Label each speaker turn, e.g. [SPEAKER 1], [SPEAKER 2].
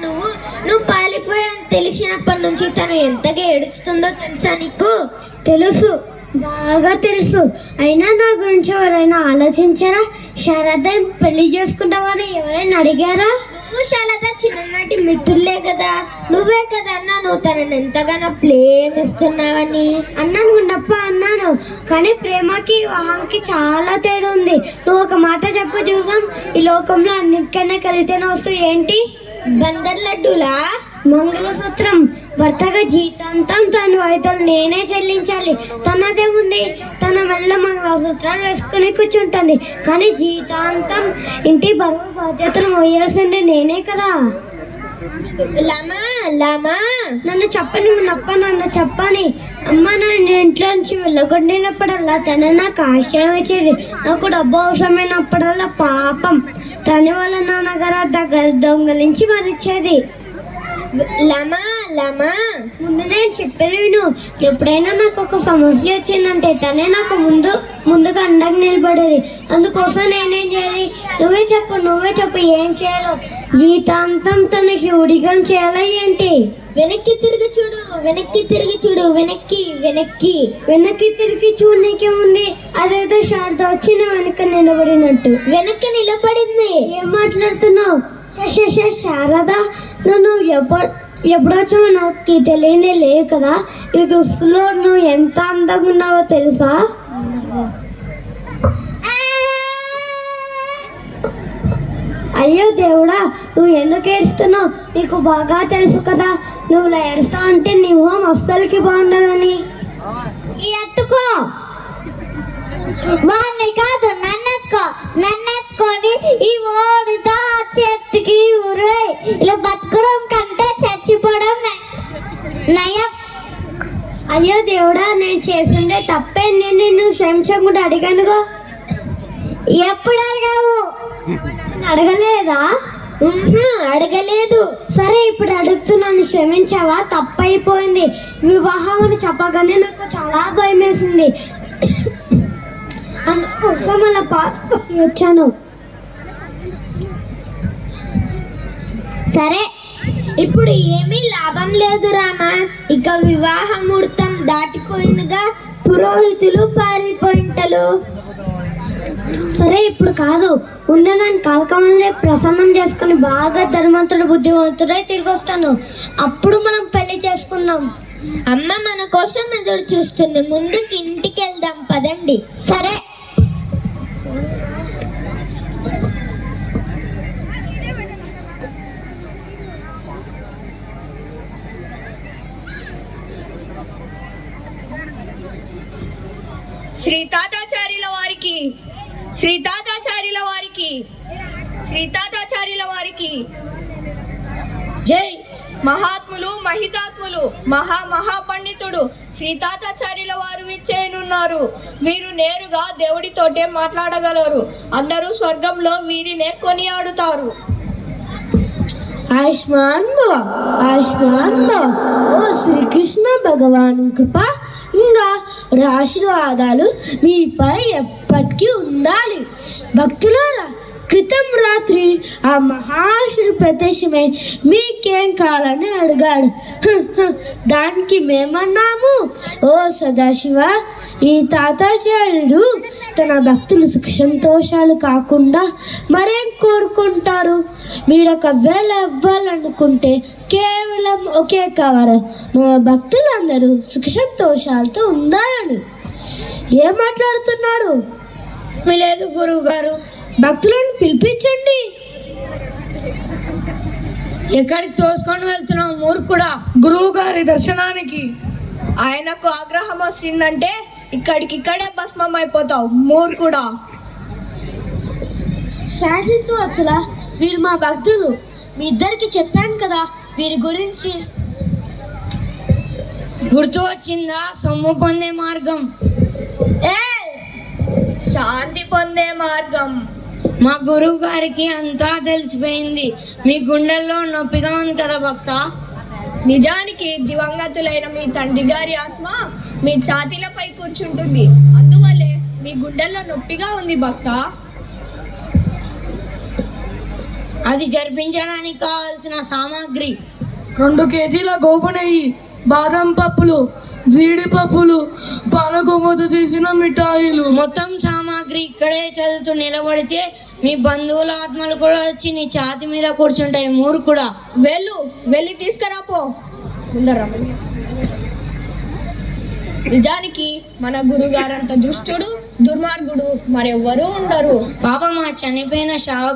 [SPEAKER 1] నువ్వు పాలిపోయాని తెలిసినప్పటి నుంచి తను ఎంతగా ఏడుస్తుందో తెలుసా నీకు?
[SPEAKER 2] తెలుసు, బాగా తెలుసు. అయినా నా గురించి ఎవరైనా ఆలోచించారా? శారద పెళ్లి చేసుకుంటావని ఎవరైనా అడిగారా?
[SPEAKER 1] నువ్వు శారద చిన్ననాటి మిత్రులే కదా, నువ్వే కదా అన్నాను తనని ఎంతగానో ప్రేమిస్తున్నావని.
[SPEAKER 2] అన్నాను గుండప్ప, అన్నాను. కానీ ప్రేమకి వివాహానికి చాలా తేడా ఉంది. నువ్వు ఒక మాట చెప్పు చూసాం. ఈ లోకంలో అన్నిటికన్నా ఖరీదైన వస్తువు ఏంటి?
[SPEAKER 1] బందర్ లడ్డూలా?
[SPEAKER 2] మంగళసూత్రం. భర్తగా జీతాంతం తన వాయిదాలు నేనే చెల్లించాలి. తనదే ఉంది, తన వల్ల మంగళసూత్రాలు వేసుకుని కూర్చుంటుంది. కానీ జీతాంతం ఇంటి బరువు బాధ్యతను మోయాల్సింది నేనే కదా.
[SPEAKER 1] లామా లామా
[SPEAKER 2] నన్ను చెప్పని నప్ప, నన్ను చెప్పని. అమ్మ నన్ను ఇంట్లో నుంచి వెళ్ళగొట్టినప్పుడల్లా తన నాకు ఆశ్చర్యం వచ్చేది. నాకు డబ్బు అవసరమైనప్పుడల్లా పాపం తన వల్ల నాన్నగారు దగ్గర దొంగలించి మరిచ్చేది.
[SPEAKER 1] లామా లామా
[SPEAKER 2] ముందు నేను చెప్పేది విను. ఎప్పుడైనా నాకు ఒక సమస్య వచ్చిందంటే తనే నాకు ముందుగా అండగా నిలబడేది. అందుకోసం నేనేం చేయాలి? నువ్వే చెప్పు ఏం చేయాలో. జీతాంతం తనకి ఉడిగం చేయాలా ఏంటి?
[SPEAKER 1] వెనక్కి తిరిగి చూడు, వెనక్కి తిరిగి చూడు, వెనక్కి వెనక్కి
[SPEAKER 2] వెనక్కి తిరిగి చూడనీకే ఉంది. అదేదో శారద వచ్చిన వెనక నిలబడినట్టు.
[SPEAKER 1] వెనక్కి నిలబడింది.
[SPEAKER 2] ఏం మాట్లాడుతున్నావు? శారద నన్ను ఎప్పుడొచ్చో నాకు తెలియనే లేదు కదా. ఈ దుస్తులో నువ్వు ఎంత అందంగా ఉన్నావో తెలుసా? అయ్యో దేవుడా, నువ్వు ఎందుకు ఏడుస్తున్నావు? నీకు బాగా తెలుసు కదా నువ్వు ఇలా ఏడుస్తావు అంటే నీ మొహం అస్సలకి బాగుండదని.
[SPEAKER 1] ఎత్తుకో, వాడిని కాదు నన్నెత్తుకొని ఈ ఓడితో చెట్టుకి ఊరే. ఇలా బతకడం కంటే చచ్చిపోవడం నయం.
[SPEAKER 2] అయ్యో దేవుడా, నేను చేసిండే తప్పే. నేను నిన్ను క్షమించకుండా అడిగానుగా.
[SPEAKER 1] ఎప్పుడు అడిగావు?
[SPEAKER 2] అడగలేదా?
[SPEAKER 1] అడగలేదు.
[SPEAKER 2] సరే ఇప్పుడు అడుగుతున్నాను, క్షమించావా? తప్పైపోయింది. వివాహం అని చెప్పగానే నాకు చాలా భయం వేసింది. అందుకోసం అలా వచ్చాను.
[SPEAKER 1] సరే, ఇప్పుడు ఏమీ లాభం లేదు రామా. ఇక వివాహ ముహూర్తం దాటిపోయిందిగా. పురోహితులు పారిపోయింటలు.
[SPEAKER 2] సరే ఇప్పుడు కాదు, ముందు నన్ను కాలకమందే ప్రసన్నం చేసుకుని బాగా ధర్మంతుడు బుద్ధివంతుడై తిరిగి వస్తాను. అప్పుడు మనం పెళ్లి చేసుకుందాం.
[SPEAKER 1] అమ్మ మన కోసం ఎదురు చూస్తుంది. ముందుకి ఇంటికి వెళ్దాం పదండి. సరే.
[SPEAKER 3] శ్రీ తాతాచార్యుల వారికి జై. మహాత్ములు మహితాత్ములు మహాపండితుడు శ్రీ తాతాచార్యుల వారు విచ్చేయనున్నారు. వీరు నేరుగా దేవుడితోటే మాట్లాడగలరు. అందరూ స్వర్గంలో వీరినే కొనియాడుతారు.
[SPEAKER 2] ఆయుష్మాన్ భవ, ఆయుష్మాన్ భవ. ఓ శ్రీకృష్ణ భగవాన్ కృప ఇంకా ఆశీర్వాదాలు మీపై ఎప్పటికీ ఉండాలి. భక్తులారా, క్రితం రాత్రి ఆ మహాశివుడు ప్రత్యక్షమై మీకేం కావాలని అడిగాడు. దానికి మేమన్నాము, ఓ సదాశివ, ఈ తాతాచార్యుడు తన భక్తులు సుఖ సంతోషాలు కాకుండా మరేం కోరుకుంటారు? మీరు ఒకవేళ ఇవ్వాలనుకుంటే కేవలం ఒకే కావాలి, మా భక్తులందరూ సుఖ సంతోషాలతో ఉండాలని. ఏం మాట్లాడుతున్నారు?
[SPEAKER 3] లేదు గురువు గారు.
[SPEAKER 2] భక్తులను పిలిపించండి.
[SPEAKER 3] ఎక్కడికి తోసుకొని వెళ్తున్నావు మూర్ఖుడా?
[SPEAKER 4] గురువు గారి దర్శనానికి.
[SPEAKER 3] ఆయనకు ఆగ్రహం వస్తుందంటే ఇక్కడికిక్కడే భస్మం అయిపోతావు మూర్ఖుడా.
[SPEAKER 2] శాంతించవచ్చులా, వీరు మా భక్తులు. మీ ఇద్దరికి చెప్పాను కదా వీరి గురించి.
[SPEAKER 3] గుర్తు వచ్చిందా? సొమ్ము పొందే మార్గం, శాంతి పొందే మార్గం. మా గురువు గారికి అంతా తెలిసిపోయింది. మీ గుండెల్లో నొప్పిగా ఉంది కదా భక్త. నిజానికి దివంగతులైన మీ తండ్రి గారి ఆత్మ మీ ఛాతీలపై కూర్చుంటుంది. అందువల్లే మీ గుండెల్లో నొప్పిగా ఉంది భక్త. అది జరిపించడానికి కావాల్సిన సామాగ్రి
[SPEAKER 4] 2 కేజీల గోవు నెయ్యి, బాదం పప్పులు, జీడిపప్పులు, పాలకొమ్మతో చేసిన మిఠాయిలు.
[SPEAKER 3] మొత్తం సామాగ్రి ఇక్కడే చదువుతూ నిలబడితే మీ బంధువుల ఆత్మలు కూడా వచ్చి నీ ఛాతి మీద కూర్చుంటాయి మూర్ఖుడా.
[SPEAKER 5] వెళ్ళి తీసుకురాపో. ముందరా. నిజానికి మన గురుగారంత దుష్టుడు దుర్మార్గుడు మరెవ్వరూ ఉండరు.
[SPEAKER 3] పాపం ఆ చనిపోయిన శావక